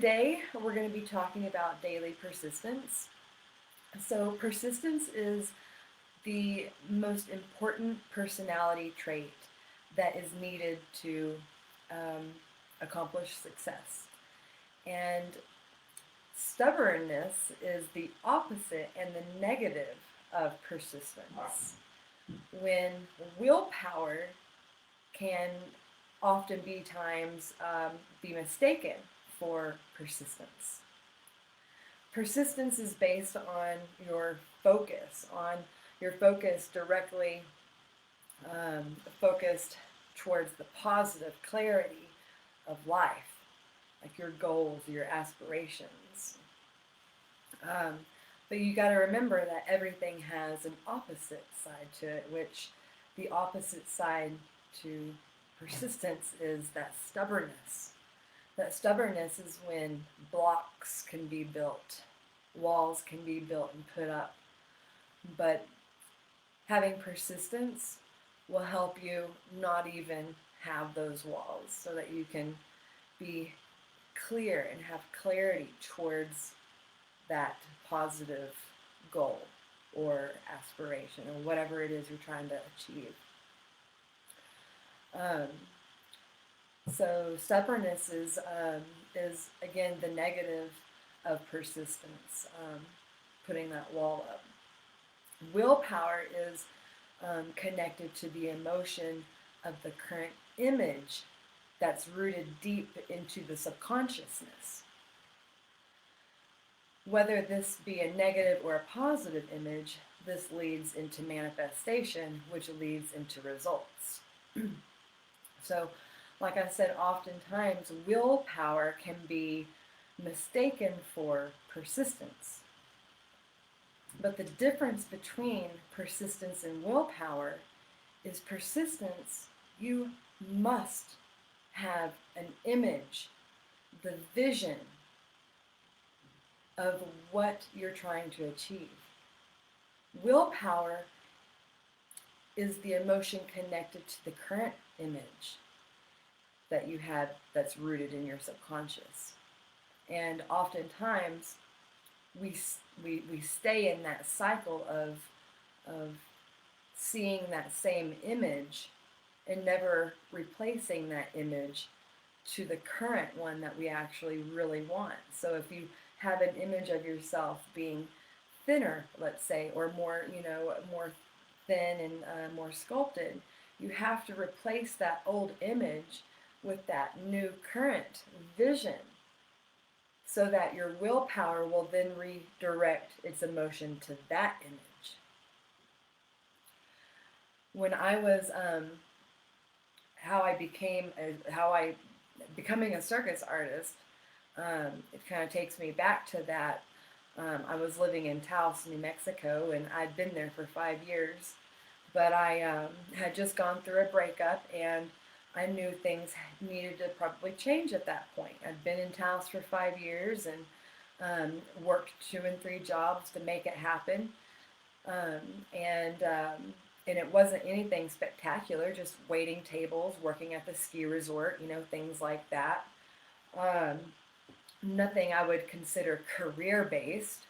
Today, we're going to be talking about daily persistence. So, persistence is the most important personality trait that is needed to um, accomplish success. And stubbornness is the opposite and the negative of persistence. When willpower can often be times be mistaken for persistence. Persistence is based on your on your focus directly focused towards the positive clarity of life, like your goals, your aspirations. Um, but you got to remember that everything has an opposite side to it, which the opposite side to persistence is that stubbornness. That stubbornness is when blocks can be built, walls can be built and put up. But having persistence will help you not even have those walls so that you can be clear and have clarity towards that positive goal or aspiration or whatever it is you're trying to achieve. Um, so stubbornness is again the negative of persistence, putting that wall up. Willpower is connected to the emotion of the current image that's rooted deep into the subconsciousness. Whether this be a negative or a positive image, this leads into manifestation, which leads into results. So, like I said, oftentimes willpower can be mistaken for persistence. But the difference between persistence and willpower is persistence, you must have an image, the vision of what you're trying to achieve. Willpower is the emotion connected to the current image that you have that's rooted in your subconscious. And oftentimes, we stay in that cycle of seeing that same image and never replacing that image to the current one that we actually really want. So if you have an image of yourself being thinner, let's say, or more, more thin and more sculpted, you have to replace that old image with that new current vision so that your willpower will then redirect its emotion to that image. When I was becoming a circus artist, it kind of takes me back to that. I was living in Taos, New Mexico, and I'd been there for 5 years, but I had just gone through a breakup, and I knew things needed to probably change at that point. I'd been in Taos for 5 years and worked 2 and 3 jobs to make it happen, and it wasn't anything spectacular, just waiting tables, working at the ski resort, things like that. Nothing I would consider career-based.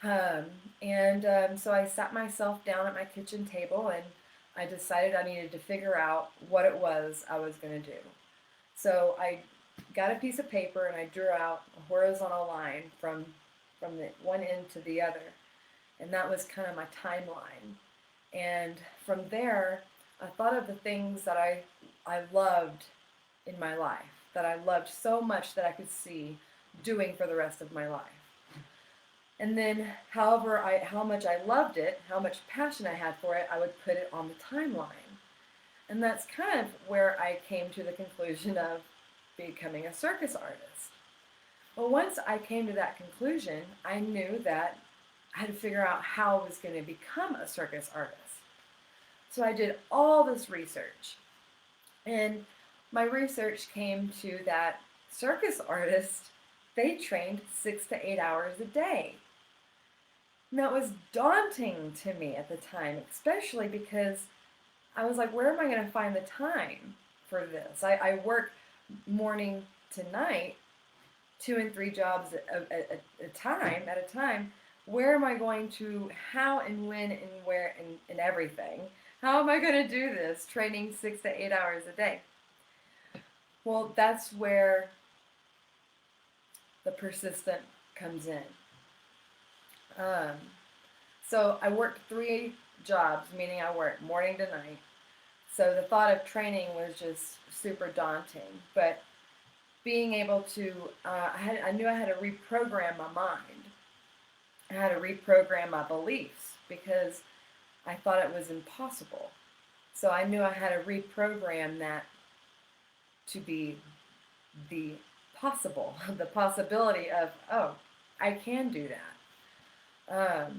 So I sat myself down at my kitchen table and I decided I needed to figure out what it was I was going to do. So I got a piece of paper and I drew out a horizontal line from the one end to the other. And that was kind of my timeline. And from there, I thought of the things that I loved in my life, that I loved so much that I could see doing for the rest of my life. And then, how much I loved it, how much passion I had for it, I would put it on the timeline. And that's kind of where I came to the conclusion of becoming a circus artist. Well, once I came to that conclusion, I knew that I had to figure out how I was going to become a circus artist. So I did all this research. And my research came to that circus artists, they trained 6 to 8 hours a day. And that was daunting to me at the time, especially because I was like, where am I going to find the time for this? I work morning to night, 2 and 3 jobs at a time, where am I going to, how and when and where and everything? How am I going to do this training 6 to 8 hours a day? Well, that's where the persistent comes in. Um, so I worked 3 jobs, meaning I worked morning to night. So the thought of training was just super daunting. But being able to, I knew I had to reprogram my mind. I had to reprogram my beliefs because I thought it was impossible. So I knew I had to reprogram that to be the possible, the possibility of, oh, I can do that.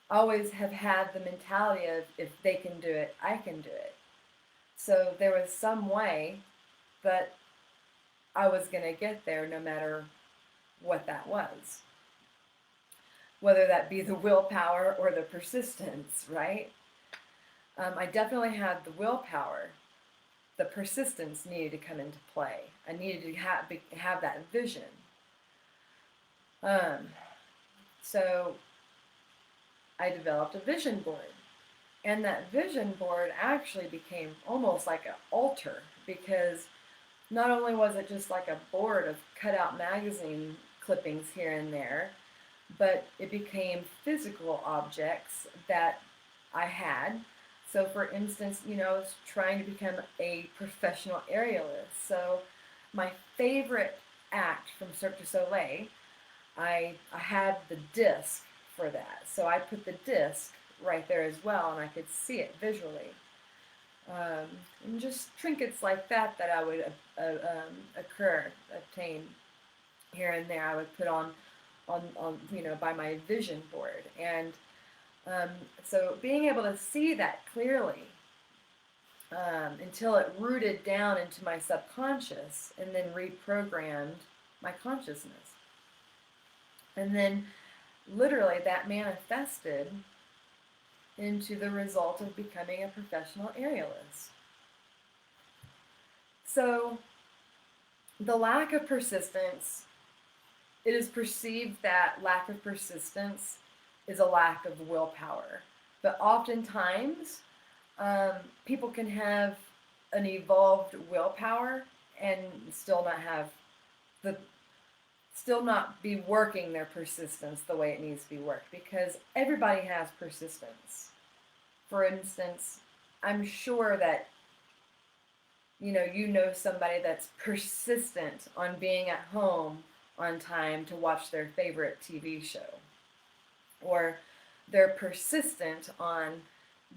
Always have had the mentality of, if they can do it, I can do it. So there was some way that I was going to get there no matter what that was. Whether that be the willpower or the persistence, right? I definitely had the willpower. The persistence needed to come into play. I needed to have that vision. So I developed a vision board. And that vision board actually became almost like an altar, because not only was it just like a board of cutout magazine clippings here and there, but it became physical objects that I had. So for instance, I was trying to become a professional aerialist. So my favorite act from Cirque du Soleil, I had the disc for that. So I put the disc right there as well, and I could see it visually. And just trinkets like that I would obtain here and there. I would put on by my vision board, and so being able to see that clearly until it rooted down into my subconscious and then reprogrammed my consciousness, and then literally that manifested into the result of becoming a professional aerialist. So the lack of persistence, it is perceived that lack of persistence is a lack of willpower. But oftentimes, people can have an evolved willpower and still not be working their persistence the way it needs to be worked, because everybody has persistence. For instance, I'm sure that you know somebody that's persistent on being at home on time to watch their favorite TV show, or they're persistent on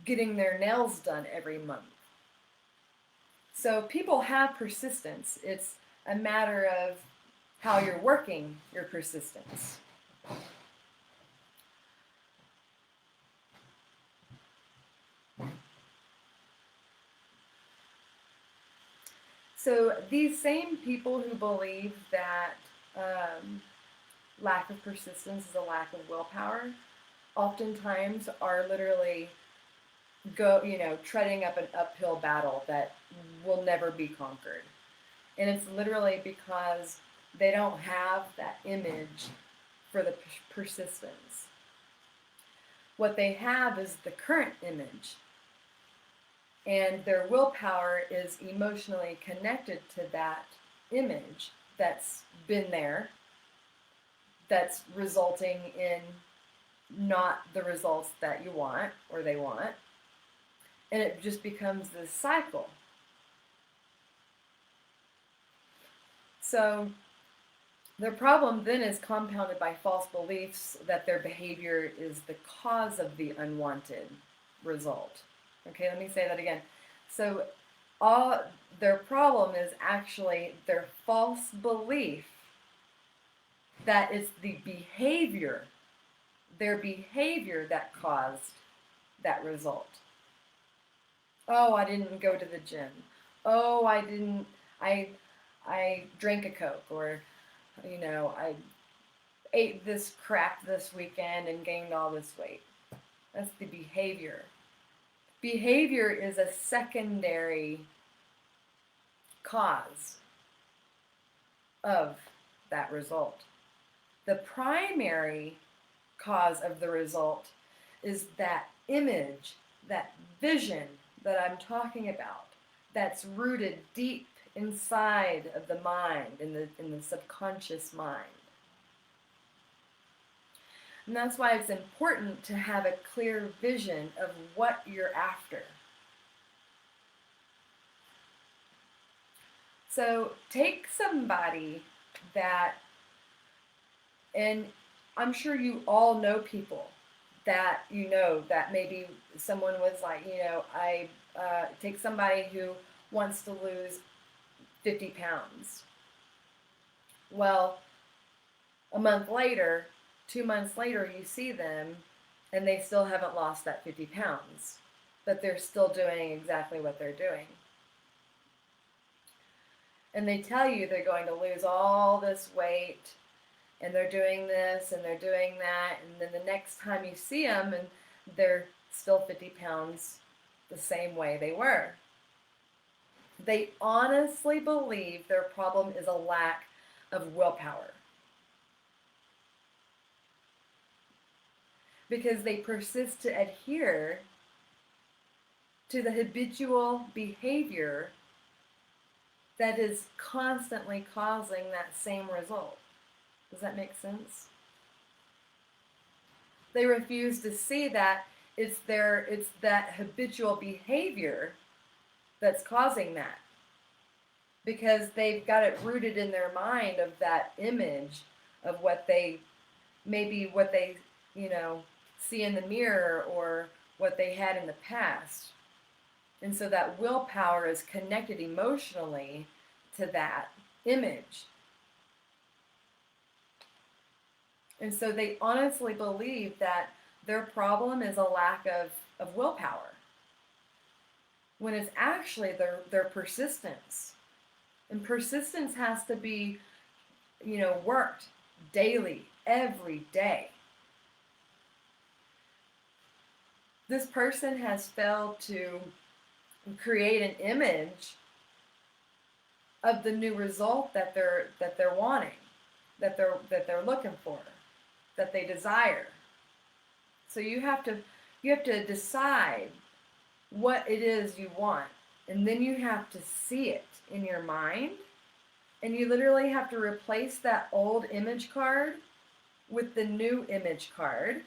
getting their nails done every month. So people have persistence. It's a matter of how you're working your persistence. So these same people who believe that lack of persistence is a lack of willpower, oftentimes are literally treading up an uphill battle that will never be conquered. And it's literally because they don't have that image for the persistence. What they have is the current image. And their willpower is emotionally connected to that image that's been there, that's resulting in not the results that you want or they want. And it just becomes this cycle. So their problem then is compounded by false beliefs that their behavior is the cause of the unwanted result. Okay, let me say that again. So their problem is actually their false belief that it's the behavior, their behavior that caused that result. Oh, I didn't go to the gym. Oh, I drank a Coke, or, I ate this crap this weekend and gained all this weight. That's the behavior. Behavior is a secondary cause of that result. The primary cause of the result is that image, that vision that I'm talking about, that's rooted deep inside of the mind, in the subconscious mind. And that's why it's important to have a clear vision of what you're after. So take somebody that, and I'm sure you all know people that you know that maybe someone was like, I take somebody who wants to lose 50 pounds. Well, a month later, 2 months later, you see them and they still haven't lost that 50 pounds, but they're still doing exactly what they're doing. And they tell you they're going to lose all this weight, and they're doing this and they're doing that, and then the next time you see them, and they're still 50 pounds the same way they were. They honestly believe their problem is a lack of willpower, because they persist to adhere to the habitual behavior that is constantly causing that same result. Does that make sense? They refuse to see that it's that habitual behavior that's causing that, because they've got it rooted in their mind of that image of what they see in the mirror, or what they had in the past. And so that willpower is connected emotionally to that image. And so they honestly believe that their problem is a lack of willpower, when it's actually their persistence. And persistence has to be, worked daily, every day. This person has failed to create an image of the new result that they're wanting, that they're looking for, that they desire. So you have to decide what it is you want, and then you have to see it in your mind, and you literally have to replace that old image card with the new image card,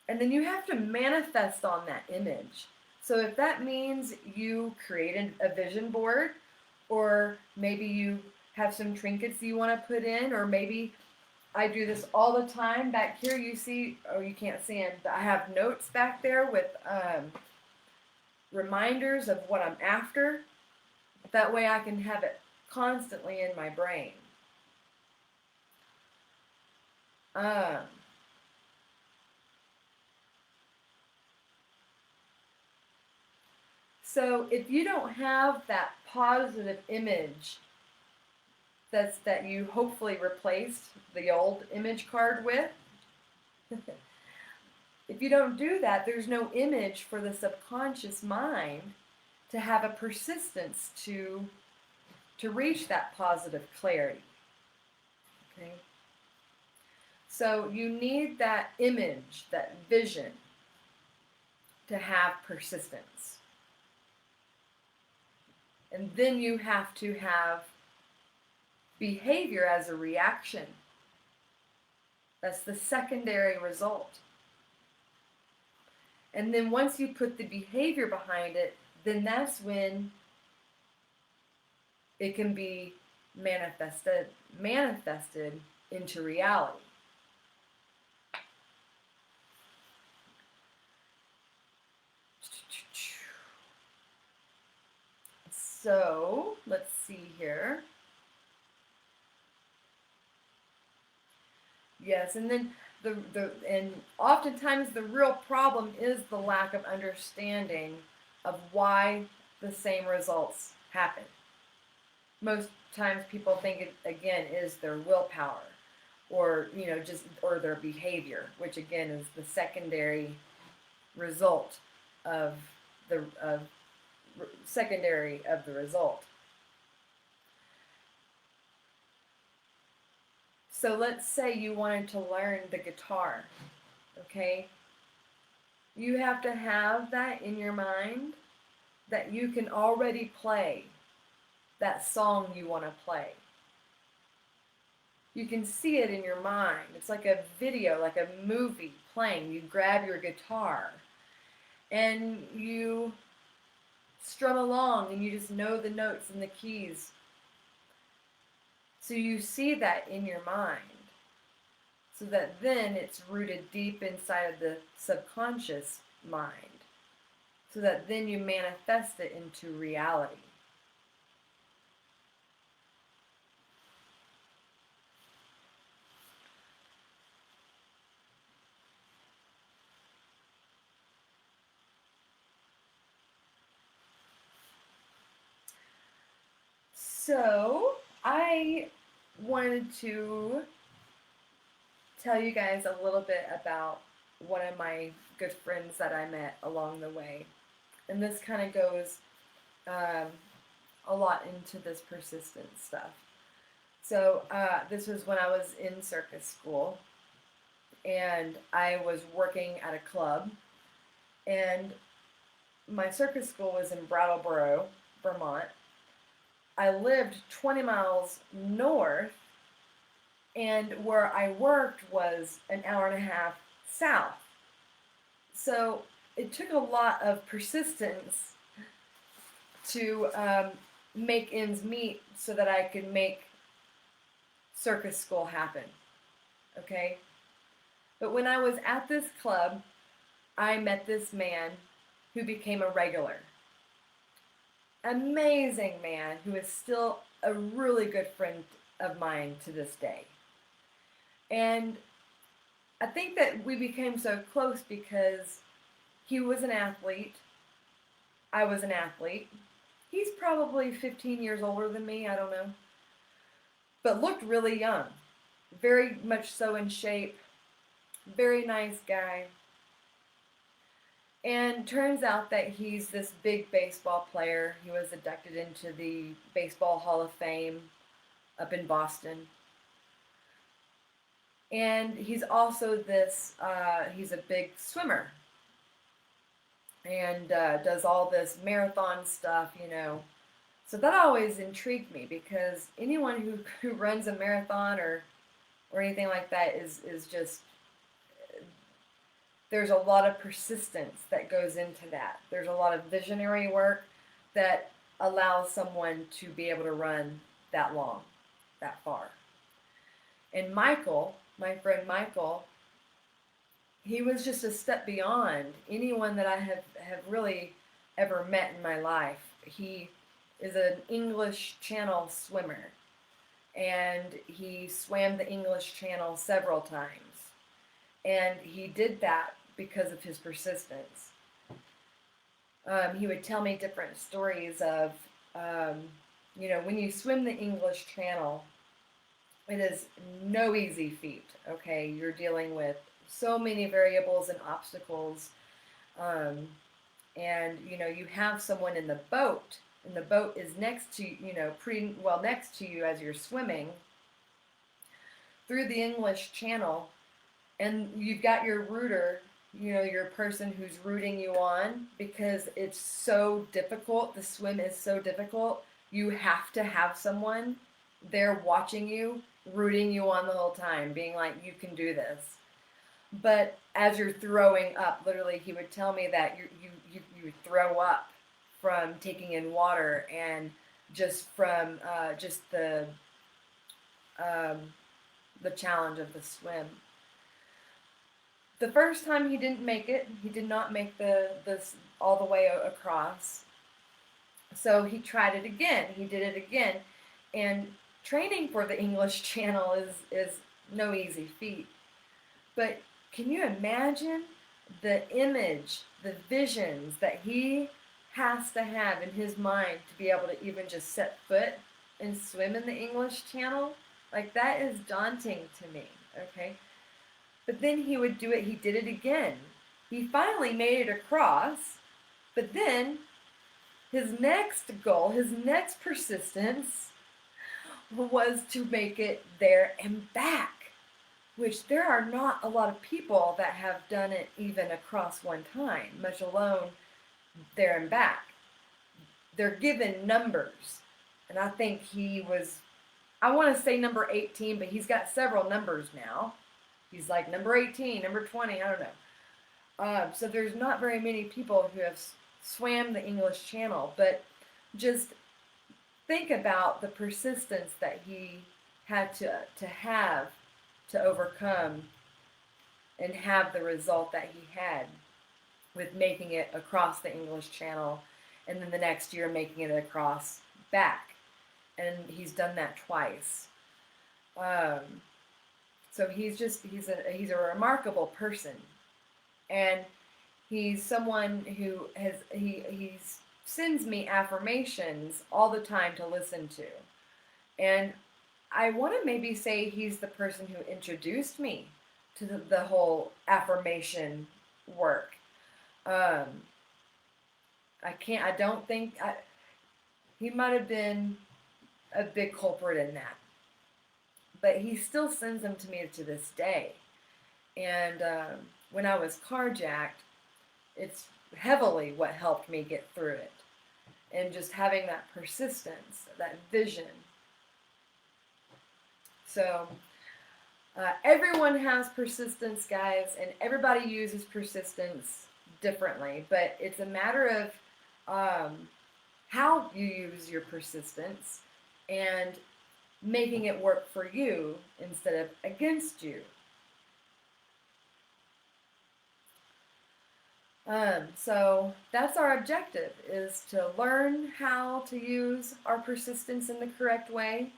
and then you have to manifest on that image. So if that means you created a vision board, or maybe you have some trinkets you want to put in, or maybe I do this all the time. Back here you see, oh, you can't see them, but I have notes back there with reminders of what I'm after. That way I can have it constantly in my brain. So if you don't have that positive image that you hopefully replaced the old image card with, if you don't do that, there's no image for the subconscious mind to have a persistence to reach that positive clarity. Okay? So you need that image, that vision, to have persistence. And then you have to have behavior as a reaction. That's the secondary result. And then once you put the behavior behind it, then that's when it can be manifested into reality. So let's see here. Yes, and then and oftentimes the real problem is the lack of understanding of why the same results happen. Most times people think it again is their willpower, or or their behavior, which again is the secondary result of the result. So let's say you wanted to learn the guitar, okay? You have to have that in your mind that you can already play that song you want to play. You can see it in your mind. It's like a video, like a movie playing. You grab your guitar and you strum along and you just know the notes and the keys. So you see that in your mind. So that then it's rooted deep inside of the subconscious mind. So that then you manifest it into reality. So I wanted to tell you guys a little bit about one of my good friends that I met along the way. And this kind of goes um, a lot into this persistence stuff. So this was when I was in circus school, and I was working at a club, and my circus school was in Brattleboro, Vermont. I lived 20 miles north, and where I worked was an hour and a half south. So it took a lot of persistence to make ends meet so that I could make circus school happen. Okay? But when I was at this club, I met this man who became a regular. Amazing man who is still a really good friend of mine to this day. And I think that we became so close because he was an athlete. I was an athlete. He's probably 15 years older than me, I don't know. But looked really young. Very much so in shape. Very nice guy. And turns out that he's this big baseball player. He was inducted into the Baseball Hall of Fame up in Boston. And he's also he's a big swimmer. And does all this marathon stuff, you know. So that always intrigued me because anyone who runs a marathon or anything like that is just, there's a lot of persistence that goes into that. There's a lot of visionary work that allows someone to be able to run that long, that far. And Michael, my friend Michael, he was just a step beyond anyone that I have really ever met in my life. He is an English Channel swimmer, and he swam the English Channel several times. And he did that because of his persistence. He would tell me different stories of, when you swim the English Channel, it is no easy feat, okay? You're dealing with so many variables and obstacles. And, you have someone in the boat, and the boat is next to, pretty well next to you as you're swimming through the English Channel. And you've got your rooter, your person who's rooting you on because it's so difficult. The swim is so difficult. You have to have someone there watching you, rooting you on the whole time, being like, you can do this. But as you're throwing up, literally, he would tell me that you throw up from taking in water and just from the challenge of the swim. The first time he didn't make it, he did not make this all the way across. So he tried it again. He did it again. And training for the English Channel is no easy feat. But can you imagine the image, the visions that he has to have in his mind to be able to even just set foot and swim in the English Channel? Like, that is daunting to me, okay? But then he would do it, he did it again. He finally made it across, but then his next goal, his next persistence was to make it there and back, which there are not a lot of people that have done it even across one time, much alone there and back. They're given numbers, and I think he was, I want to say number 18, but he's got several numbers now. He's like number 18, number 20, I don't know. So there's not very many people who have swam the English Channel, but just think about the persistence that he had to have to overcome and have the result that he had with making it across the English Channel, and then the next year making it across back. And he's done that twice. So he's a remarkable person, and he's someone who he sends me affirmations all the time to listen to, and I want to maybe say he's the person who introduced me to the whole affirmation work. Um, I don't think he might have been a big culprit in that, but he still sends them to me to this day. And when I was carjacked, it's heavily what helped me get through it. And just having that persistence, that vision. So everyone has persistence, guys, and everybody uses persistence differently. But it's a matter of how you use your persistence and making it work for you instead of against you. So that's our objective, is to learn how to use our persistence in the correct way.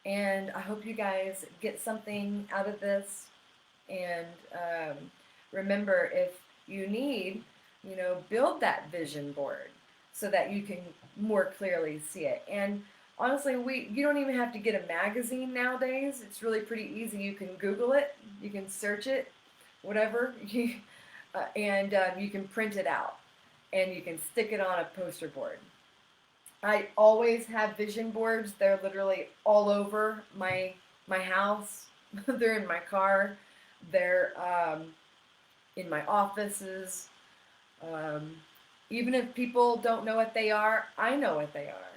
And I hope you guys get something out of this. And remember, if you need, build that vision board so that you can more clearly see it. And honestly, you don't even have to get a magazine nowadays. It's really pretty easy. You can Google it, you can search it, whatever, and you can print it out, and you can stick it on a poster board. I always have vision boards. They're literally all over my house. They're in my car. They're in my offices. Even if people don't know what they are, I know what they are.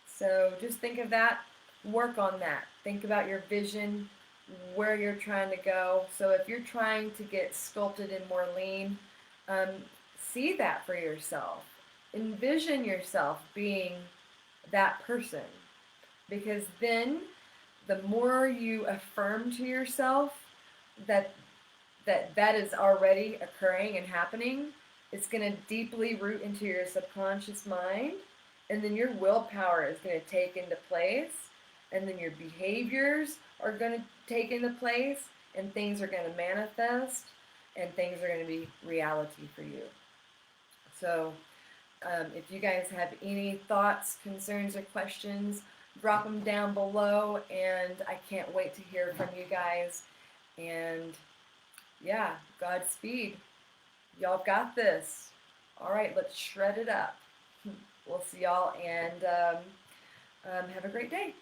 So just think of that. Work on that. Think about your vision, where you're trying to go. So if you're trying to get sculpted and more lean, see that for yourself. Envision yourself being that person, because then the more you affirm to yourself that is already occurring and happening, it's going to deeply root into your subconscious mind, and then your willpower is going to take into place, and then your behaviors are going to take into place, and things are going to manifest, and things are going to be reality for you. So if you guys have any thoughts, concerns, or questions, drop them down below, and I can't wait to hear from you guys. And yeah, Godspeed. Y'all got this. All right, let's shred it up. We'll see y'all, and have a great day.